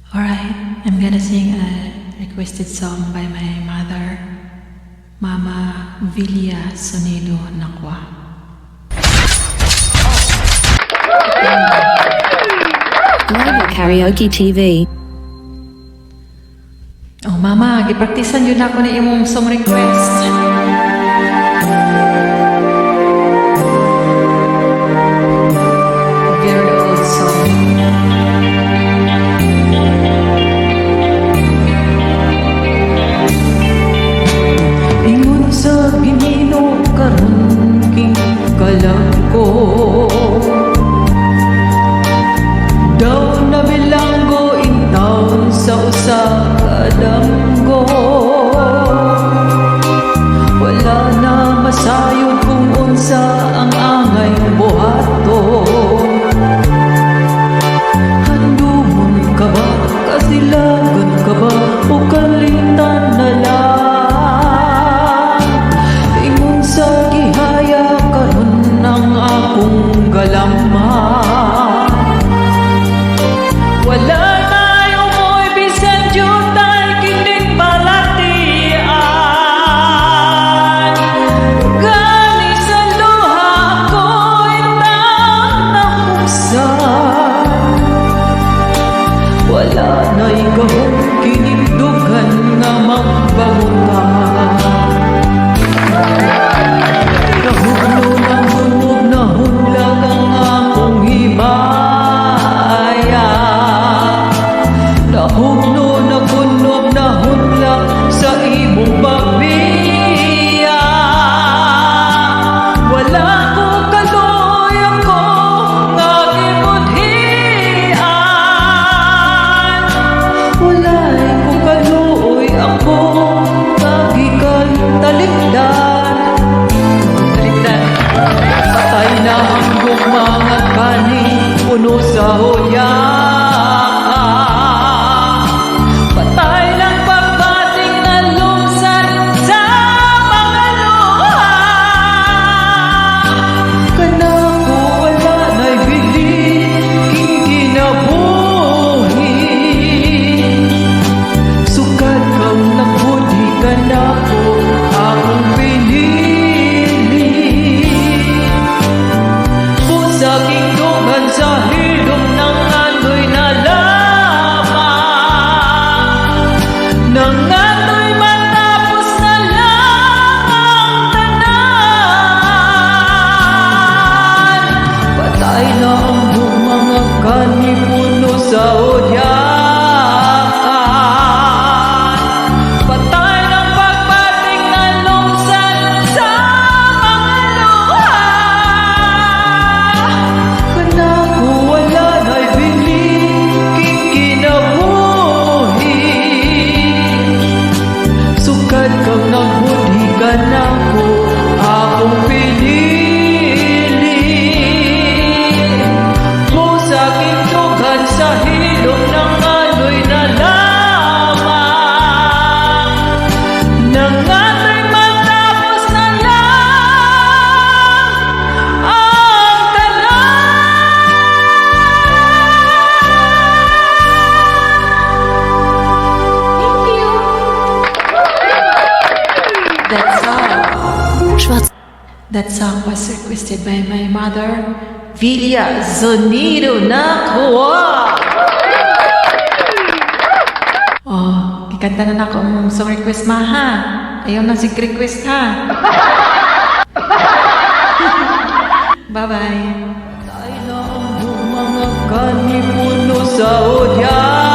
Alright, I'm gonna sing a requested song by my mother, Mama Villa Sonido Nakwa. Global Karaoke TV. Oh mama, gipraktisan yun ako na imong song request. Very old song. Ingon sa Ginoo karon king kalangko, daw na bilanggo in town sa usa ka danggo. Wala na masayod kung unsa ang angay buhato. Handumon ka ba, kasilagan ka ba, o kalitan na lang? Ingon sa gihaya karon ng akong galaman. Wala na yung mo'y bisan jutay kining balatian. Gani sa luha ko'y nahuksan. Wala na'y gahong kining dugan nga magbangutan. Nahugno ng hunog na hunlag ang akong himaya. Nahugno na hunog na hunlag sa imong pagbiya. Wala ko kaloy ako nga gibudhian. Wala'y ko kaloy ako nga gikan talikdan. Patay na ang mga kani, puno sa hoyak. Patay ng pagbating na lumsan sa mga luha. Kanako wala na'y bili, king kinabuhi. Sukad kang nagbudi, kanako akong pinili. Sa kingdugan sa hilom ng ano'y nalamang. Nang ano'y matapos na lang ang tanan. Patay na ang mga kani, puno sa odyakan. Patay ng pagbating na lumsan sa mga luha. Kanako wala na'y bili, king kinabuhi. Sukad kang nagbudi, kanako akong pinili. Mo sa kingdugan sa hilom ng ano'y nalamang. Nang ano'y matapos na lang ang tanan. Thank you. That song was requested by my mother, Villa Sonido Nakwa. Oh, ikanta na ako ang song request ma ha. Ayaw na sig-request ha. Bye-bye. Tayo na ang mga kani, puno sa odya.